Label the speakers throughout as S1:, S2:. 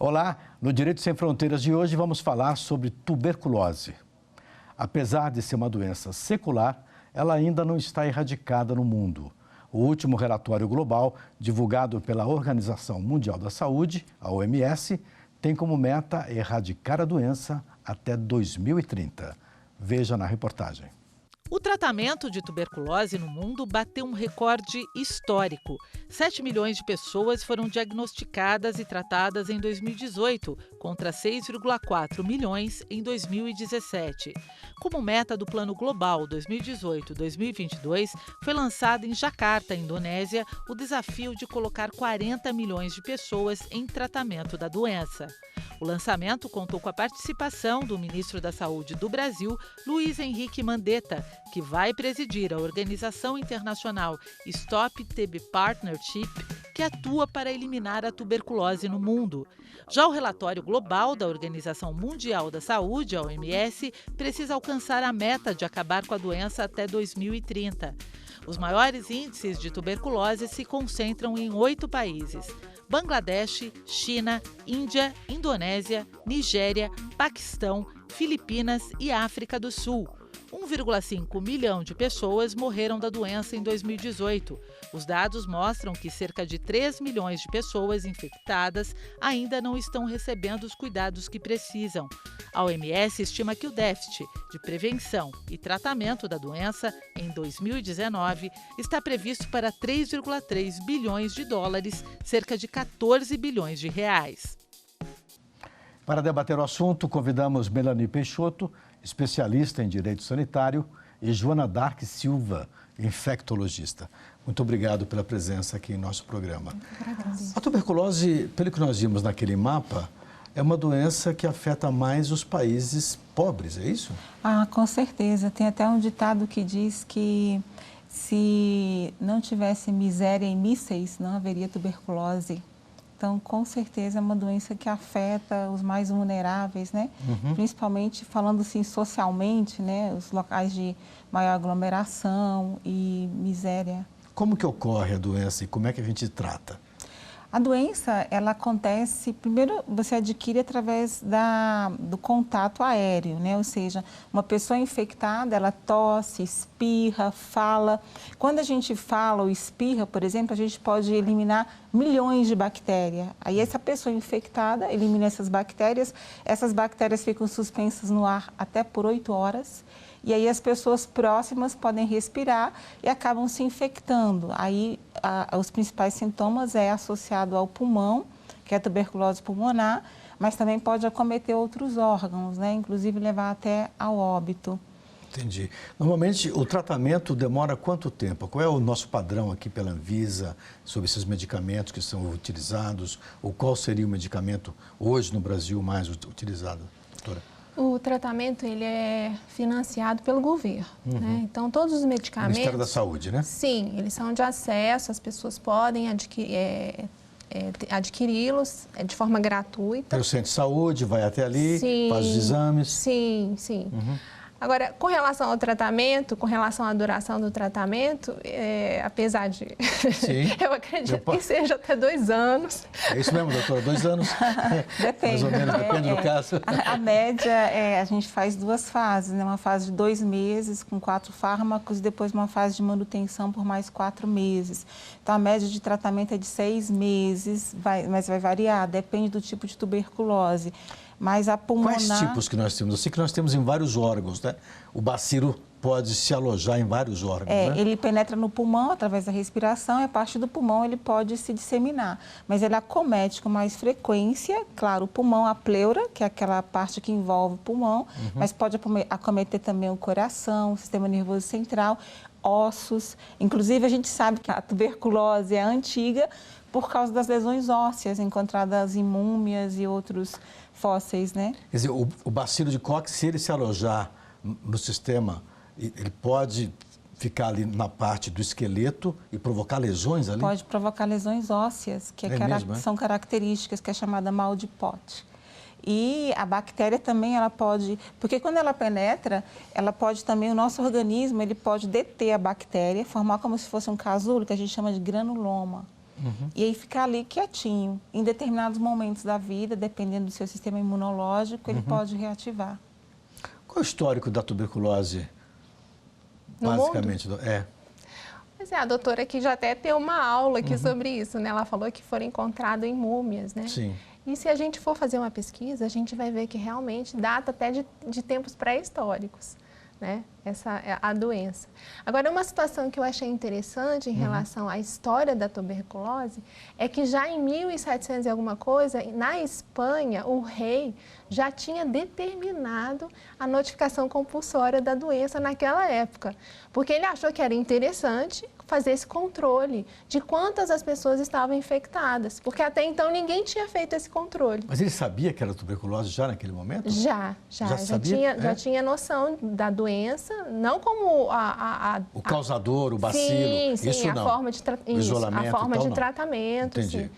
S1: Olá, no Direito Sem Fronteiras de hoje vamos falar sobre tuberculose. Apesar de ser uma doença secular, ela ainda não está erradicada no mundo. O último relatório global, divulgado pela Organização Mundial da Saúde, a OMS, tem como meta erradicar a doença até 2030. Veja na reportagem.
S2: O tratamento de tuberculose no mundo bateu um recorde histórico. 7 milhões de pessoas foram diagnosticadas e tratadas em 2018, contra 6,4 milhões em 2017. Como meta do Plano Global 2018-2022, foi lançado em Jacarta, Indonésia, o desafio de colocar 40 milhões de pessoas em tratamento da doença. O lançamento contou com a participação do ministro da Saúde do Brasil, Luiz Henrique Mandetta, que vai presidir a organização internacional Stop TB Partnership, que atua para eliminar a tuberculose no mundo. Já o relatório global da Organização Mundial da Saúde, a OMS, precisa alcançar a meta de acabar com a doença até 2030. Os maiores índices de tuberculose se concentram em 8 países: Bangladesh, China, Índia, Indonésia, Nigéria, Paquistão, Filipinas e África do Sul. 1,5 milhão de pessoas morreram da doença em 2018. Os dados mostram que cerca de 3 milhões de pessoas infectadas ainda não estão recebendo os cuidados que precisam. A OMS estima que o déficit de prevenção e tratamento da doença em 2019 está previsto para 3,3 bilhões de dólares, cerca de 14 bilhões de reais.
S1: Para debater o assunto, convidamos Melanie Peixoto, especialista em direito sanitário, e Joana Dark Silva, infectologista. Muito obrigado pela presença aqui em nosso programa. A tuberculose, pelo que nós vimos naquele mapa, é uma doença que afeta mais os países pobres, é isso?
S3: Ah, com certeza. Tem até um ditado que diz que se não tivesse miséria em mísseis, não haveria tuberculose. Então, com certeza, é uma doença que afeta os mais vulneráveis, né? Principalmente falando assim socialmente, né? Os locais de maior aglomeração e miséria.
S1: Como que ocorre a doença e como é que a gente trata?
S3: A doença, ela acontece, primeiro você adquire através do contato aéreo, né? Ou seja, uma pessoa infectada, ela tosse, espirra, fala. Quando a gente fala ou espirra, por exemplo, a gente pode eliminar milhões de bactérias. Aí essa pessoa infectada elimina essas bactérias ficam suspensas no ar até por 8 horas. E aí as pessoas próximas podem respirar e acabam se infectando. Aí os principais sintomas é associado ao pulmão, que é a tuberculose pulmonar, mas também pode acometer outros órgãos, né? Inclusive levar até ao óbito.
S1: Entendi. Normalmente o tratamento demora quanto tempo? Qual é o nosso padrão aqui pela Anvisa sobre esses medicamentos que são utilizados? Ou qual seria o medicamento hoje no Brasil mais utilizado, doutora?
S4: O tratamento ele é financiado pelo governo, né? Então todos os medicamentos...
S1: Ministério da Saúde, né?
S4: Sim, eles são de acesso, as pessoas podem adquiri-los de forma gratuita.
S1: Tem o centro de saúde, vai até ali,
S4: sim,
S1: faz os exames.
S4: Sim, sim. Agora, com relação ao tratamento, com relação à duração do tratamento, apesar de...
S1: Sim.
S4: Eu acredito que seja até 2 anos.
S1: É isso mesmo, doutora? 2 anos?
S3: Depende.
S1: Mais ou menos, depende do caso.
S3: A média, a gente faz 2 fases, né? Uma fase de 2 meses com 4 fármacos e depois uma fase de manutenção por mais 4 meses. Então, a média de tratamento é de 6 meses, mas vai variar, depende do tipo de tuberculose. Mas a pulmonar...
S1: Quais tipos que nós temos? Eu sei que nós temos em vários órgãos, né? O bacilo pode se alojar em vários órgãos, né?
S3: Ele penetra no pulmão através da respiração e a partir do pulmão ele pode se disseminar. Mas ele acomete com mais frequência, claro, o pulmão, a pleura, que é aquela parte que envolve o pulmão, mas pode acometer também o coração, o sistema nervoso central, ossos. Inclusive, a gente sabe que a tuberculose é antiga por causa das lesões ósseas encontradas em múmias e outros fósseis, né?
S1: Quer dizer, o bacilo de Koch, se ele se alojar no sistema, ele pode ficar ali na parte do esqueleto e provocar lesões ali?
S3: Pode provocar lesões ósseas, que são características, que é chamada mal de Pote. E a bactéria também, ela pode... Porque quando ela penetra, ela pode também, o nosso organismo, ele pode deter a bactéria, formar como se fosse um casulo, que a gente chama de granuloma. E aí fica ali quietinho. Em determinados momentos da vida, dependendo do seu sistema imunológico, ele pode reativar.
S1: Qual é o histórico da tuberculose, basicamente?
S4: Pois é, a doutora aqui já até tem uma aula aqui sobre isso, né? Ela falou que foram encontrados em múmias, né?
S1: Sim.
S4: E se a gente for fazer uma pesquisa, a gente vai ver que realmente data até de tempos pré-históricos, né? Essa é a doença. Agora, uma situação que eu achei interessante em relação à história da tuberculose é que já em 1700 e alguma coisa, na Espanha, o rei já tinha determinado a notificação compulsória da doença naquela época, porque ele achou que era interessante fazer esse controle de quantas as pessoas estavam infectadas, porque até então ninguém tinha feito esse controle.
S1: Mas ele sabia que era tuberculose já naquele momento?
S4: Já tinha noção da doença, não como
S1: o causador, o bacilo,
S4: sim,
S1: isso
S4: a
S1: não.
S4: forma de
S1: o isolamento,
S4: a forma
S1: tal,
S4: de
S1: não.
S4: tratamento.
S1: Entendi.
S4: Sim.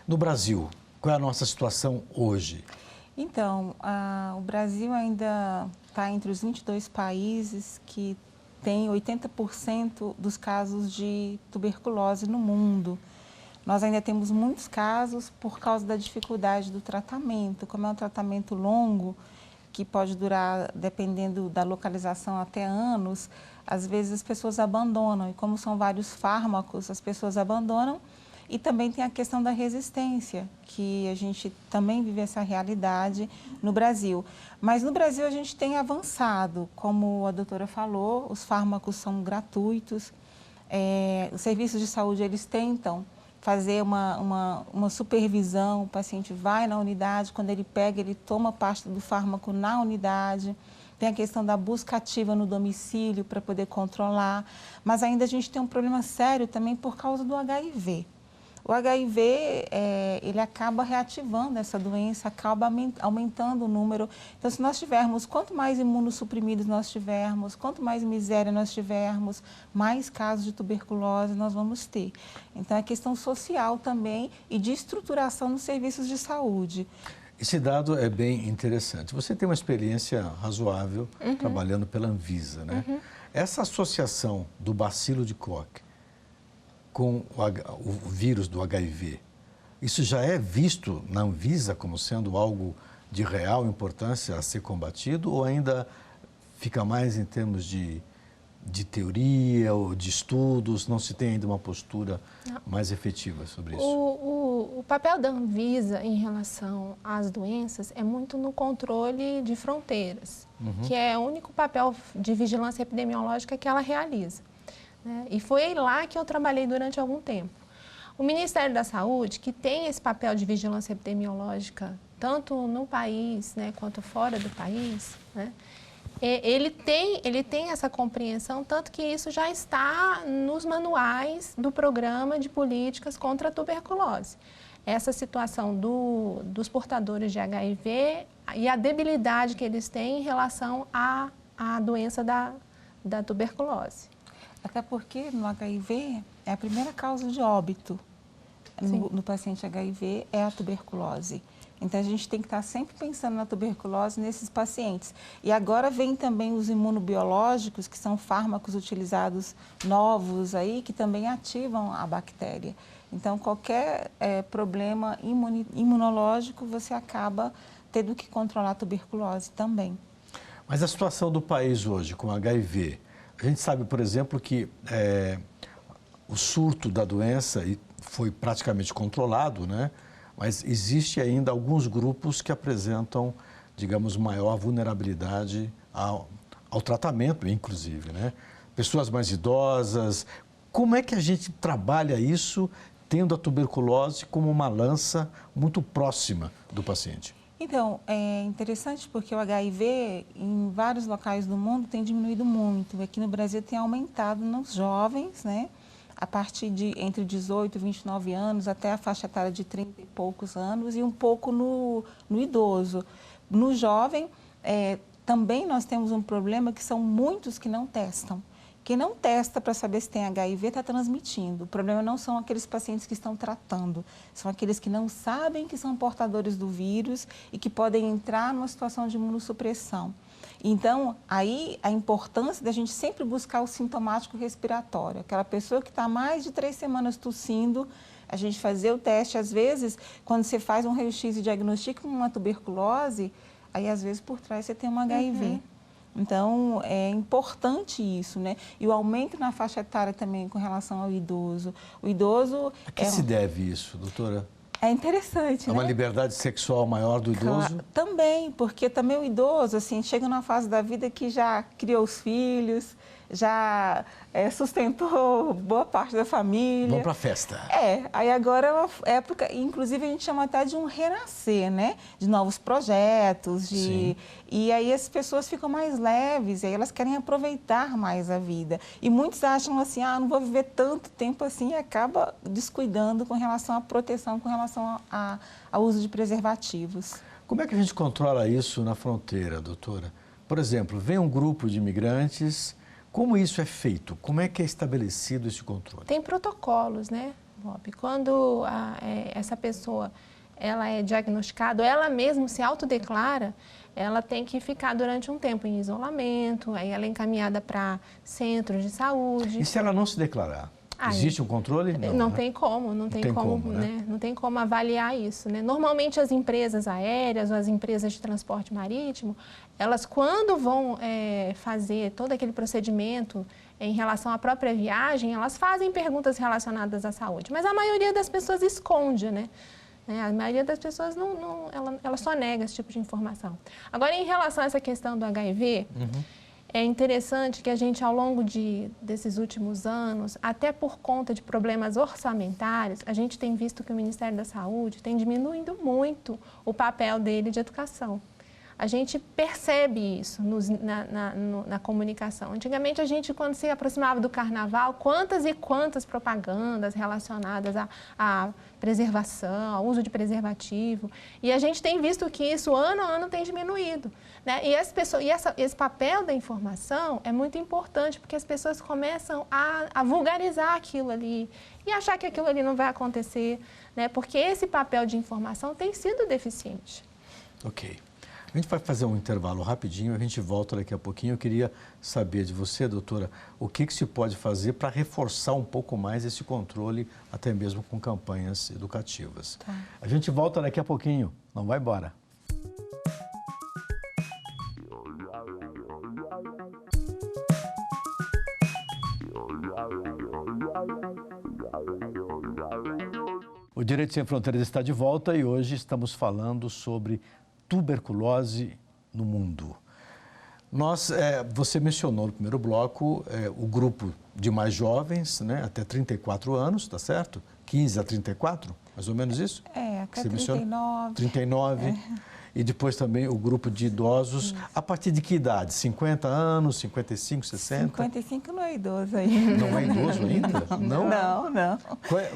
S1: No Brasil, qual é a nossa situação hoje?
S3: Então, o Brasil ainda está entre os 22 países que tem 80% dos casos de tuberculose no mundo. Nós ainda temos muitos casos por causa da dificuldade do tratamento. Como é um tratamento longo, que pode durar, dependendo da localização, até anos, às vezes as pessoas abandonam. E como são vários fármacos, as pessoas abandonam. E também tem a questão da resistência, que a gente também vive essa realidade no Brasil. Mas no Brasil a gente tem avançado, como a doutora falou, os fármacos são gratuitos, os serviços de saúde eles tentam fazer uma supervisão, o paciente vai na unidade, quando ele pega, ele toma parte do fármaco na unidade. Tem a questão da busca ativa no domicílio para poder controlar, mas ainda a gente tem um problema sério também por causa do HIV. O HIV, ele acaba reativando essa doença, acaba aumentando o número. Então, se nós tivermos, quanto mais imunossuprimidos nós tivermos, quanto mais miséria nós tivermos, mais casos de tuberculose nós vamos ter. Então, é questão social também e de estruturação nos serviços de saúde.
S1: Esse dado é bem interessante. Você tem uma experiência razoável trabalhando pela Anvisa, né? Essa associação do bacilo de Koch com o vírus do HIV, isso já é visto na Anvisa como sendo algo de real importância a ser combatido ou ainda fica mais em termos de teoria ou de estudos, não se tem ainda uma postura mais efetiva sobre isso?
S4: O papel da Anvisa em relação às doenças é muito no controle de fronteiras, que é o único papel de vigilância epidemiológica que ela realiza. E foi lá que eu trabalhei durante algum tempo. O Ministério da Saúde, que tem esse papel de vigilância epidemiológica, tanto no país, né, quanto fora do país, né, ele tem essa compreensão, tanto que isso já está nos manuais do programa de políticas contra a tuberculose. Essa situação dos portadores de HIV e a debilidade que eles têm em relação à doença da tuberculose.
S3: Até porque no HIV é a primeira causa de óbito no paciente HIV é a tuberculose. Então a gente tem que estar sempre pensando na tuberculose nesses pacientes. E agora vem também os imunobiológicos, que são fármacos utilizados novos aí, que também ativam a bactéria. Então qualquer problema imunológico você acaba tendo que controlar a tuberculose também.
S1: Mas a situação do país hoje com HIV, a gente sabe, por exemplo, que o surto da doença foi praticamente controlado, né? Mas existe ainda alguns grupos que apresentam, digamos, maior vulnerabilidade ao tratamento, inclusive, né? Pessoas mais idosas. Como é que a gente trabalha isso tendo a tuberculose como uma lança muito próxima do paciente?
S3: Então, é interessante porque o HIV em vários locais do mundo tem diminuído muito. Aqui no Brasil tem aumentado nos jovens, né? A partir de entre 18 e 29 anos até a faixa etária de 30 e poucos anos e um pouco no idoso. No jovem, também nós temos um problema que são muitos que não testam. Quem não testa para saber se tem HIV está transmitindo. O problema não são aqueles pacientes que estão tratando, são aqueles que não sabem que são portadores do vírus e que podem entrar numa situação de imunossupressão. Então, aí a importância da gente sempre buscar o sintomático respiratório. Aquela pessoa que está mais de 3 semanas tossindo, a gente fazer o teste. Às vezes, quando você faz um raio-x e diagnostica uma tuberculose, aí às vezes por trás você tem um HIV. Então, é importante isso, né? E o aumento na faixa etária também com relação ao idoso. O idoso...
S1: A que se deve isso, doutora?
S3: É interessante,
S1: né? É uma
S3: né?
S1: liberdade sexual maior do idoso?
S3: Também, porque também o idoso, assim, chega numa fase da vida que já criou os filhos, já sustentou boa parte da família.
S1: Vamos para a festa.
S3: Aí agora é uma época, inclusive a gente chama até de um renascer, né? De novos projetos, e aí as pessoas ficam mais leves, e aí elas querem aproveitar mais a vida. E muitos acham assim, não vou viver tanto tempo assim, e acaba descuidando com relação à proteção, com relação ao uso de preservativos.
S1: Como é que a gente controla isso na fronteira, doutora? Por exemplo, vem um grupo de imigrantes. Como isso é feito? Como é que é estabelecido esse controle?
S4: Tem protocolos, né, Bob? Quando essa pessoa ela é diagnosticada, ou ela mesma se autodeclara, ela tem que ficar durante um tempo em isolamento, aí ela é encaminhada para centros de saúde.
S1: E se ela não se declarar? Existe um controle?
S4: Não tem como, não tem como, né? Não tem como avaliar isso, né? Normalmente as empresas aéreas ou as empresas de transporte marítimo, elas quando vão fazer todo aquele procedimento em relação à própria viagem, elas fazem perguntas relacionadas à saúde, mas a maioria das pessoas esconde, né? A maioria das pessoas ela só nega esse tipo de informação. Agora, em relação a essa questão do HIV, é interessante que a gente, ao longo desses últimos anos, até por conta de problemas orçamentários, a gente tem visto que o Ministério da Saúde tem diminuindo muito o papel dele de educação. A gente percebe isso na comunicação. Antigamente, a gente, quando se aproximava do carnaval, quantas e quantas propagandas relacionadas à preservação, ao uso de preservativo. E a gente tem visto que isso, ano a ano, tem diminuído, né? E esse papel da informação é muito importante, porque as pessoas começam a vulgarizar aquilo ali e achar que aquilo ali não vai acontecer, né? Porque esse papel de informação tem sido deficiente.
S1: Ok. A gente vai fazer um intervalo rapidinho, a gente volta daqui a pouquinho. Eu queria saber de você, doutora, o que se pode fazer para reforçar um pouco mais esse controle, até mesmo com campanhas educativas.
S3: Tá.
S1: A gente volta daqui a pouquinho, não vai embora. O Direito Sem Fronteiras está de volta e hoje estamos falando sobre tuberculose no mundo. Você mencionou no primeiro bloco o grupo de mais jovens, né, até 34 anos, tá certo? 15 a 34, mais ou menos isso?
S3: Até 39.
S1: 39. E depois também o grupo de idosos, a partir de que idade? 50 anos, 55, 60?
S3: 55 não é idoso ainda.
S1: Não é idoso ainda?
S3: Não.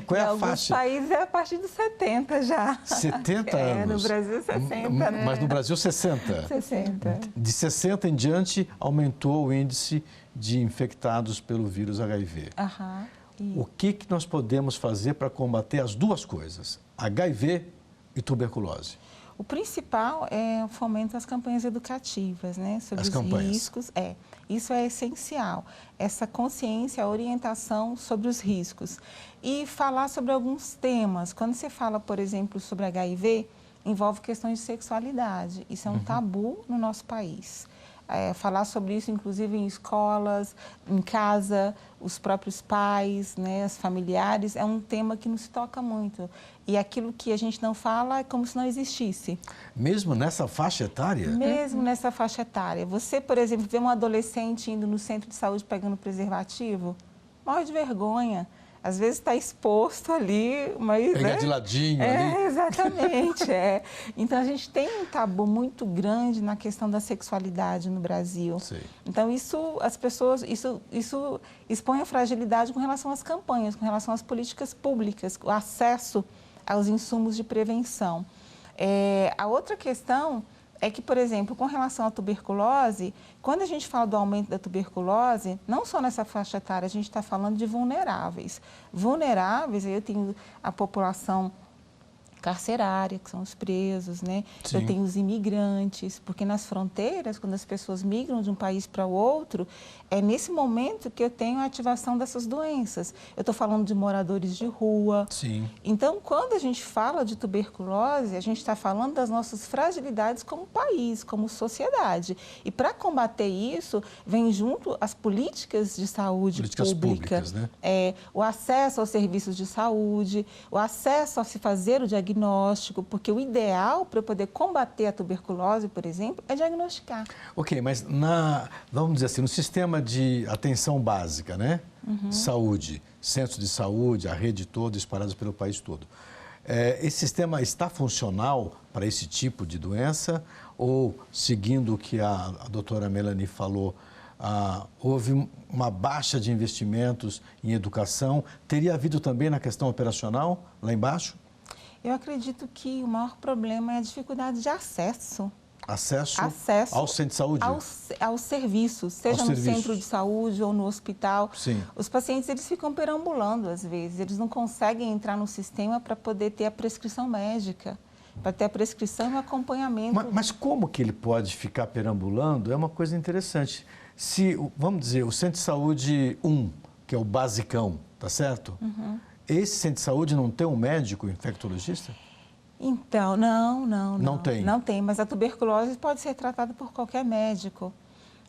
S1: Qual é a faixa?
S3: Em alguns países é a partir dos 70 já.
S1: 70 anos?
S3: No Brasil 60, né?
S1: Mas no Brasil 60?
S3: 60.
S1: De 60 em diante aumentou o índice de infectados pelo vírus HIV. O que nós podemos fazer para combater as duas coisas, HIV e tuberculose?
S3: O principal é o fomento das campanhas educativas, né? Sobre os riscos. Isso é essencial. Essa consciência, a orientação sobre os riscos. E falar sobre alguns temas. Quando você fala, por exemplo, sobre HIV, envolve questões de sexualidade. Isso é um tabu no nosso país. Falar sobre isso, inclusive, em escolas, em casa, os próprios pais, né, os familiares, é um tema que nos toca muito. E aquilo que a gente não fala é como se não existisse.
S1: Mesmo nessa faixa etária?
S3: Mesmo nessa faixa etária. Você, por exemplo, vê um adolescente indo no centro de saúde pegando preservativo, morre de vergonha. Às vezes está exposto ali, mas...
S1: Pegar de ladinho ali.
S3: Exatamente. Então, a gente tem um tabu muito grande na questão da sexualidade no Brasil.
S1: Sim.
S3: Então, isso expõe a fragilidade com relação às campanhas, com relação às políticas públicas, o acesso aos insumos de prevenção. A outra questão é que, por exemplo, com relação à tuberculose, quando a gente fala do aumento da tuberculose, não só nessa faixa etária, a gente está falando de vulneráveis. Vulneráveis, aí eu tenho a população carcerária, que são os presos, né?
S1: Sim.
S3: Eu tenho os imigrantes, porque nas fronteiras, quando as pessoas migram de um país para o outro, é nesse momento que eu tenho a ativação dessas doenças. Eu estou falando de moradores de rua.
S1: Sim.
S3: Então, quando a gente fala de tuberculose, a gente está falando das nossas fragilidades como país, como sociedade. E para combater isso, vem junto as políticas de saúde
S1: públicas, né?
S3: O acesso aos serviços de saúde, o acesso a se fazer o diagnóstico, porque o ideal para eu poder combater a tuberculose, por exemplo, é diagnosticar.
S1: Ok, mas vamos dizer assim, no sistema de atenção básica, né? Saúde, centros de saúde, a rede toda, espalhados pelo país todo. Esse sistema está funcional para esse tipo de doença ou, seguindo o que a doutora Melanie falou, houve uma baixa de investimentos em educação? Teria havido também na questão operacional, lá embaixo?
S3: Eu acredito que o maior problema é a dificuldade de acesso.
S1: Acesso ao centro de saúde?
S3: Aos serviços, seja no centro de saúde ou no hospital.
S1: Sim.
S3: Os pacientes, eles ficam perambulando às vezes, eles não conseguem entrar no sistema para poder ter a prescrição médica, para ter a prescrição e o acompanhamento.
S1: Mas como que ele pode ficar perambulando? É uma coisa interessante. Se, vamos dizer, o centro de saúde 1, que é o basicão, tá certo? Esse centro de saúde não tem um médico infectologista?
S3: Então, não.
S1: Não tem?
S3: Não tem, mas a tuberculose pode ser tratada por qualquer médico.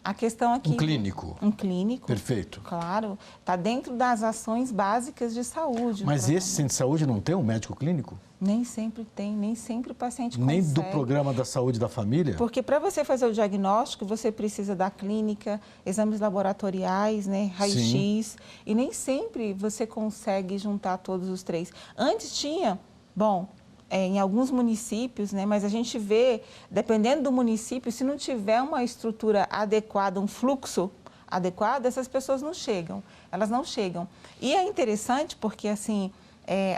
S3: A questão aqui...
S1: Um clínico?
S3: Um clínico.
S1: Perfeito.
S3: Claro, está dentro das ações básicas de saúde.
S1: Mas esse centro de saúde não tem um médico clínico?
S3: Nem sempre tem, nem sempre o paciente consegue.
S1: Nem do programa da saúde da família?
S3: Porque para você fazer o diagnóstico, você precisa da clínica, exames laboratoriais, né, raio-x, e nem sempre você consegue juntar todos os três. Antes tinha, em alguns municípios, né, mas a gente vê, dependendo do município, se não tiver uma estrutura adequada, um fluxo adequado, essas pessoas não chegam, elas não chegam. E é interessante porque, assim,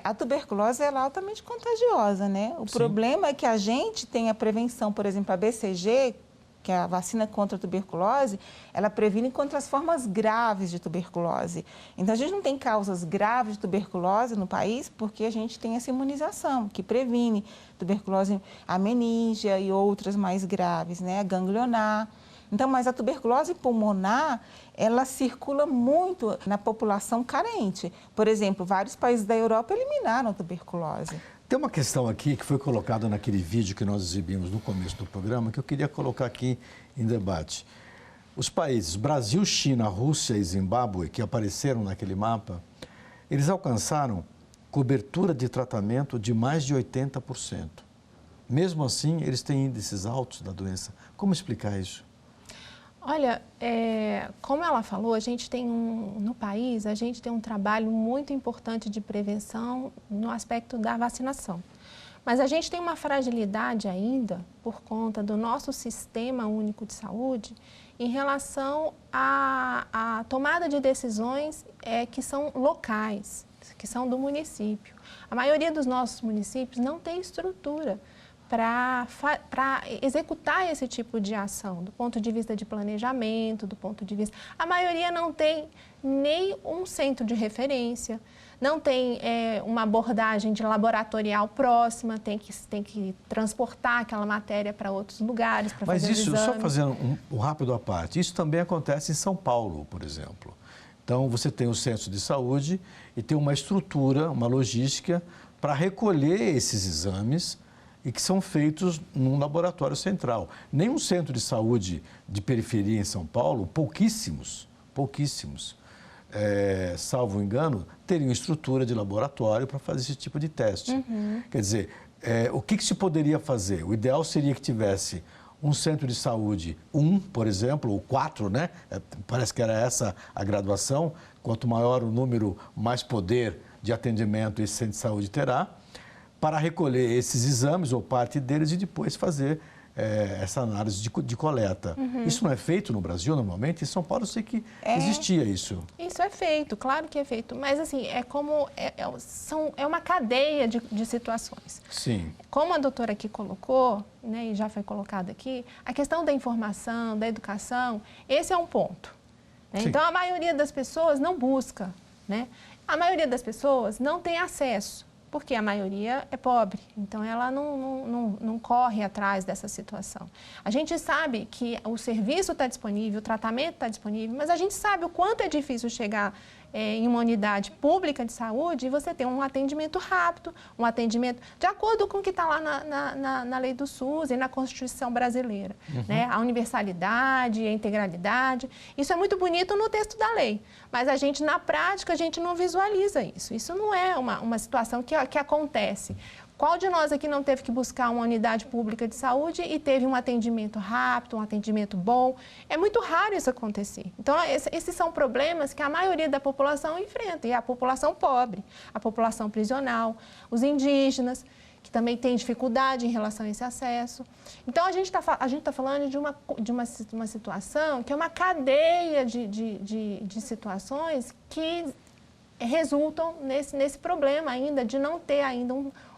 S3: a tuberculose ela é altamente contagiosa, né? O problema é que a gente tem a prevenção, por exemplo, a BCG, que é a vacina contra a tuberculose, ela previne contra as formas graves de tuberculose. Então, a gente não tem causas graves de tuberculose no país porque a gente tem essa imunização que previne tuberculose, a meníngea e outras mais graves, né? A ganglionar. Então, mas a tuberculose pulmonar, ela circula muito na população carente. Por exemplo, vários países da Europa eliminaram a tuberculose.
S1: Tem uma questão aqui que foi colocada naquele vídeo que nós exibimos no começo do programa, que eu queria colocar aqui em debate. Os países Brasil, China, Rússia e Zimbábue, que apareceram naquele mapa, eles alcançaram cobertura de tratamento de mais de 80%. Mesmo assim, eles têm índices altos da doença. Como explicar isso?
S4: Olha, como ela falou, a gente tem no país, a gente tem um trabalho muito importante de prevenção no aspecto da vacinação. Mas a gente tem uma fragilidade ainda por conta do nosso sistema único de saúde em relação à tomada de decisões que são locais, que são do município. A maioria dos nossos municípios não tem estrutura para executar esse tipo de ação, do ponto de vista de planejamento, do ponto de vista... A maioria não tem nem um centro de referência, não tem uma abordagem de laboratorial próxima, tem que transportar aquela matéria para outros lugares para fazer
S1: Mas isso,
S4: exame.
S1: só fazendo um rápido à parte, isso também acontece em São Paulo, por exemplo. Então, você tem o centro de saúde e tem uma estrutura, uma logística para recolher esses exames e que são feitos num laboratório central. Nenhum centro de saúde de periferia em São Paulo, pouquíssimos, salvo engano, teriam estrutura de laboratório para fazer esse tipo de teste. Quer dizer, o que se poderia fazer? O ideal seria que tivesse um centro de saúde, por exemplo, ou 4, né? Parece que era essa a graduação. Quanto maior o número, mais poder de atendimento esse centro de saúde terá, para recolher esses exames ou parte deles e depois fazer essa análise de coleta. Isso não é feito no Brasil normalmente? Em São Paulo eu sei que existia isso.
S4: Isso é feito, claro que é feito, mas assim, é uma cadeia de situações.
S1: Sim.
S4: Como a doutora aqui colocou, né, e já foi colocado aqui, a questão da informação, da educação, esse é um ponto. Né? Então, a maioria das pessoas não busca, né? A maioria das pessoas não tem acesso. porque a maioria é pobre, então ela não corre atrás dessa situação. A gente sabe que o serviço está disponível, o tratamento está disponível, mas a gente sabe o quanto é difícil chegar em uma unidade pública de saúde e você ter um atendimento rápido, um atendimento de acordo com o que está lá na lei do SUS e na Constituição brasileira. Né? A universalidade, a integralidade, isso é muito bonito no texto da lei, mas a gente, na prática, a gente não visualiza isso. Isso não é uma situação que acontece. Qual de nós aqui não teve que buscar uma unidade pública de saúde e teve um atendimento rápido, um atendimento bom? É muito raro isso acontecer. Então, esses são problemas que a maioria da população enfrenta, e a população pobre, a população prisional, os indígenas, que também têm dificuldade em relação a esse acesso. Então, a gente tá falando de uma situação que é uma cadeia de situações que resultam nesse problema ainda, de não ter ainda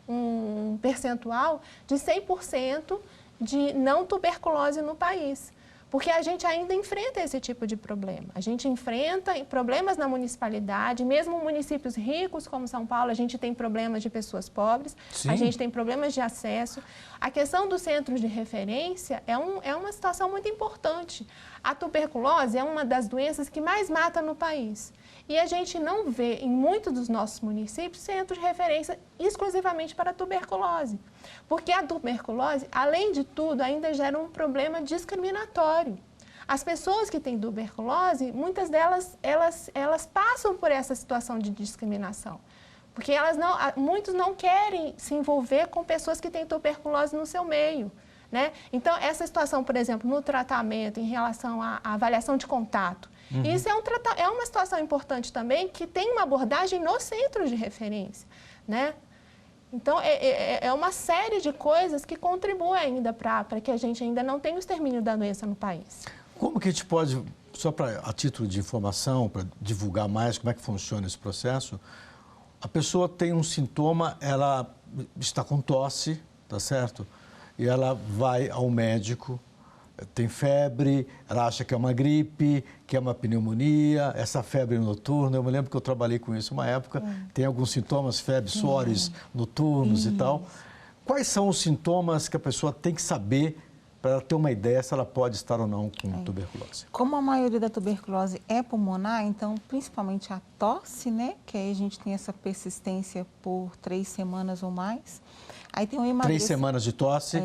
S4: um percentual de 100% de não tuberculose no país. Porque a gente ainda enfrenta esse tipo de problema. A gente enfrenta problemas na municipalidade, mesmo municípios ricos como São Paulo, a gente tem problemas de pessoas pobres, Sim. A gente tem problemas de acesso. A questão dos centros de referência é uma situação muito importante. A tuberculose é uma das doenças que mais mata no país. E a gente não vê em muitos dos nossos municípios centros de referência exclusivamente para a tuberculose. Porque a tuberculose, além de tudo, ainda gera um problema discriminatório. As pessoas que têm tuberculose, muitas delas elas passam por essa situação de discriminação. Porque muitos não querem se envolver com pessoas que têm tuberculose no seu meio. Né? Então, essa situação, por exemplo, no tratamento, em relação à avaliação de contato, isso é uma situação importante também, que tem uma abordagem nos centros de referência. Né? Então, é uma série de coisas que contribuem ainda para que a gente ainda não tenha o extermínio da doença no país.
S1: Como que a gente pode, só a título de informação, para divulgar mais como é que funciona esse processo, a pessoa tem um sintoma, ela está com tosse, tá certo? E ela vai ao médico, tem febre, ela acha que é uma gripe, que é uma pneumonia, essa febre noturna, eu me lembro que eu trabalhei com isso uma época, tem alguns sintomas, febre, suores noturnos e tal. Quais são os sintomas que a pessoa tem que saber para ela ter uma ideia se ela pode estar ou não com tuberculose?
S3: Como a maioria da tuberculose é pulmonar, então principalmente a tosse, né, que aí a gente tem essa persistência por 3 semanas ou mais. Aí tem o
S1: 3 semanas de tosse.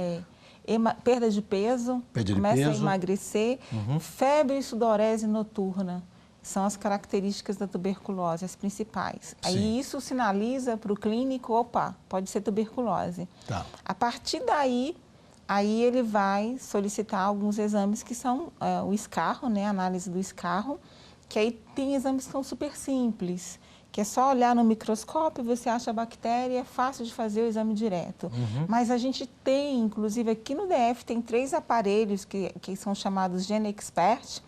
S3: Perda de peso, começa a emagrecer, febre e sudorese noturna, são as características da tuberculose, as principais. Sim. Aí isso sinaliza para o clínico, opa, pode ser tuberculose. Tá. A partir daí, ele vai solicitar alguns exames que são o escarro, né, a análise do escarro, que aí tem exames que são super simples, que é só olhar no microscópio, você acha a bactéria, é fácil de fazer o exame direto. Mas a gente tem, inclusive aqui no DF, tem 3 aparelhos que são chamados GeneXpert,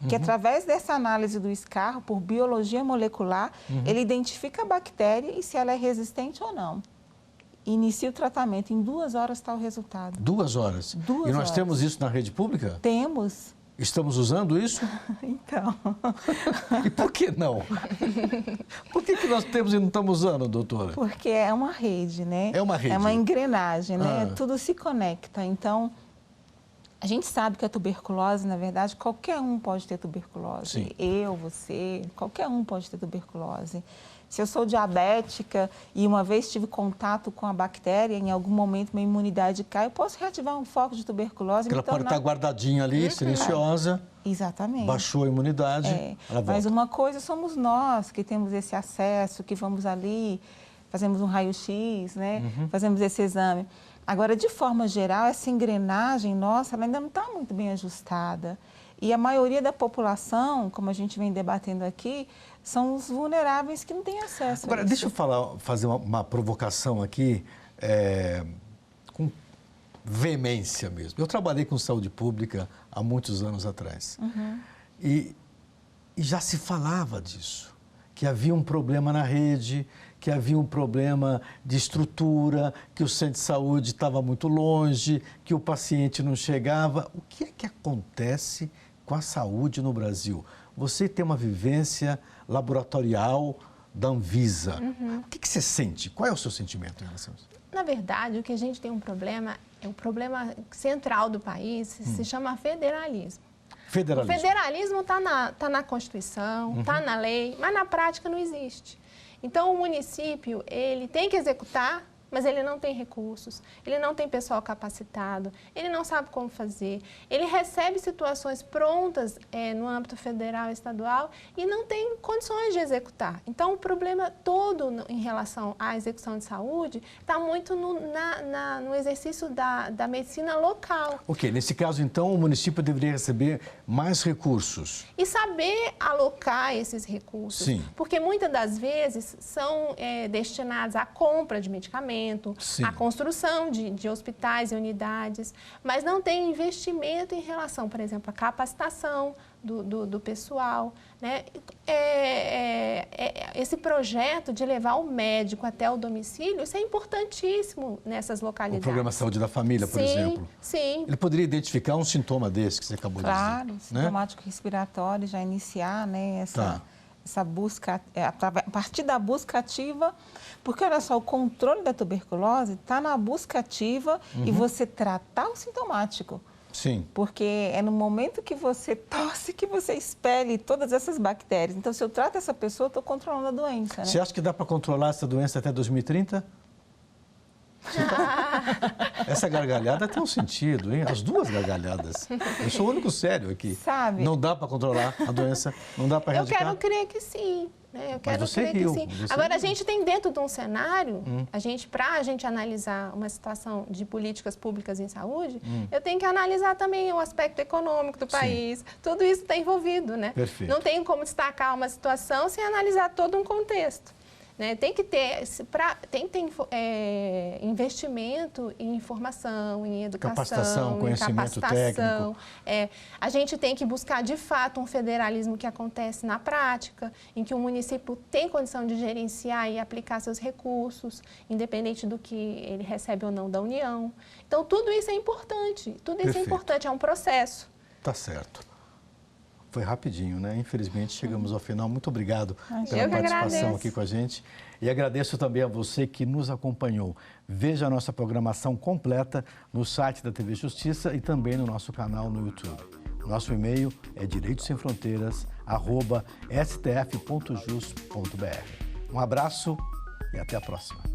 S3: que através dessa análise do escarro, por biologia molecular, ele identifica a bactéria e se ela é resistente ou não. Inicia o tratamento, em 2 horas está o resultado.
S1: 2 horas? 2 horas. E nós temos isso na rede pública?
S3: Temos.
S1: Estamos usando isso?
S3: Então.
S1: E por que não? Por que nós temos e não estamos usando, doutora?
S3: Porque é uma rede, né?
S1: É uma rede.
S3: É uma engrenagem, né? Tudo se conecta. Então, a gente sabe que a tuberculose, na verdade, qualquer um pode ter tuberculose. Sim. Eu, você, qualquer um pode ter tuberculose. Se eu sou diabética e uma vez tive contato com a bactéria, em algum momento minha imunidade cai, eu posso reativar um foco de tuberculose.
S1: Porque ela pode estar guardadinha ali, silenciosa.
S3: Exatamente.
S1: Baixou a imunidade, ela volta.
S3: Mas uma coisa somos nós que temos esse acesso, que vamos ali, fazemos um raio-x, né? Fazemos esse exame. Agora, de forma geral, essa engrenagem nossa, ela ainda não está muito bem ajustada. E a maioria da população, como a gente vem debatendo aqui, são os vulneráveis que não têm acesso
S1: Agora,
S3: a isso.
S1: Deixa eu fazer uma provocação aqui, com veemência mesmo. Eu trabalhei com saúde pública há muitos anos atrás. E já se falava disso, que havia um problema na rede, que havia um problema de estrutura, que o centro de saúde estava muito longe, que o paciente não chegava. O que é que acontece com a saúde no Brasil? Você tem uma vivência laboratorial da Anvisa. O que você sente? Qual é o seu sentimento em relação a isso?
S4: Na verdade, o que a gente tem um problema, o problema central do país se chama federalismo.
S1: Federalismo.
S4: O federalismo está na Constituição, está na lei, mas na prática não existe. Então, o município, ele tem que executar, mas ele não tem recursos, ele não tem pessoal capacitado, ele não sabe como fazer, ele recebe situações prontas no âmbito federal e estadual e não tem condições de executar. Então, o problema todo em relação à execução de saúde está muito no exercício da medicina local.
S1: Ok, nesse caso, então, o município deveria receber mais recursos.
S4: E saber alocar esses recursos.
S1: Sim.
S4: Porque muitas das vezes são destinados à compra de medicamentos,
S1: Sim.
S4: à construção de hospitais e unidades, mas não tem investimento em relação, por exemplo, à capacitação do pessoal, né? Esse projeto de levar o médico até o domicílio, isso é importantíssimo nessas localidades.
S1: O programa Saúde da Família, por exemplo.
S4: Sim.
S1: Ele poderia identificar um sintoma desse que você acabou de dizer.
S3: Claro, sintomático respiratório, já iniciar, né, essa busca, a partir da busca ativa, porque olha só, o controle da tuberculose está na busca ativa e você tratar o sintomático.
S1: Sim.
S3: Porque é no momento que você tosse que você expele todas essas bactérias. Então, se eu trato essa pessoa, eu estou controlando a doença, né?
S1: Você acha que dá para controlar essa doença até 2030? Essa gargalhada tem um sentido, hein? As duas gargalhadas. Eu sou o único sério aqui.
S4: Sabe?
S1: Não dá para controlar a doença, não dá para erradicar?
S4: Eu quero crer que sim. Eu quero
S1: você
S4: crer
S1: riu,
S4: que sim.
S1: você
S4: Agora,
S1: riu.
S4: a gente tem dentro de um cenário, para a gente analisar uma situação de políticas públicas em saúde, eu tenho que analisar também o aspecto econômico do país. Tudo isso está envolvido, né?
S1: Perfeito.
S4: Não tem como destacar uma situação sem analisar todo um contexto. Né? Tem que ter investimento em informação, em educação,
S1: capacitação, conhecimento técnico.
S4: A gente tem que buscar, de fato, um federalismo que acontece na prática, em que o município tem condição de gerenciar e aplicar seus recursos, independente do que ele recebe ou não da União. Então, tudo isso é importante. Tudo isso
S1: Perfeito.
S4: é importante, é um processo.
S1: Tá certo. Foi rapidinho, né? Infelizmente, chegamos ao final. Muito obrigado pela
S4: Eu que
S1: participação
S4: agradeço.
S1: aqui com a gente. E agradeço também a você que nos acompanhou. Veja a nossa programação completa no site da TV Justiça e também no nosso canal no YouTube. Nosso e-mail é direitosemfronteiras@stf.jus.br. Um abraço e até a próxima.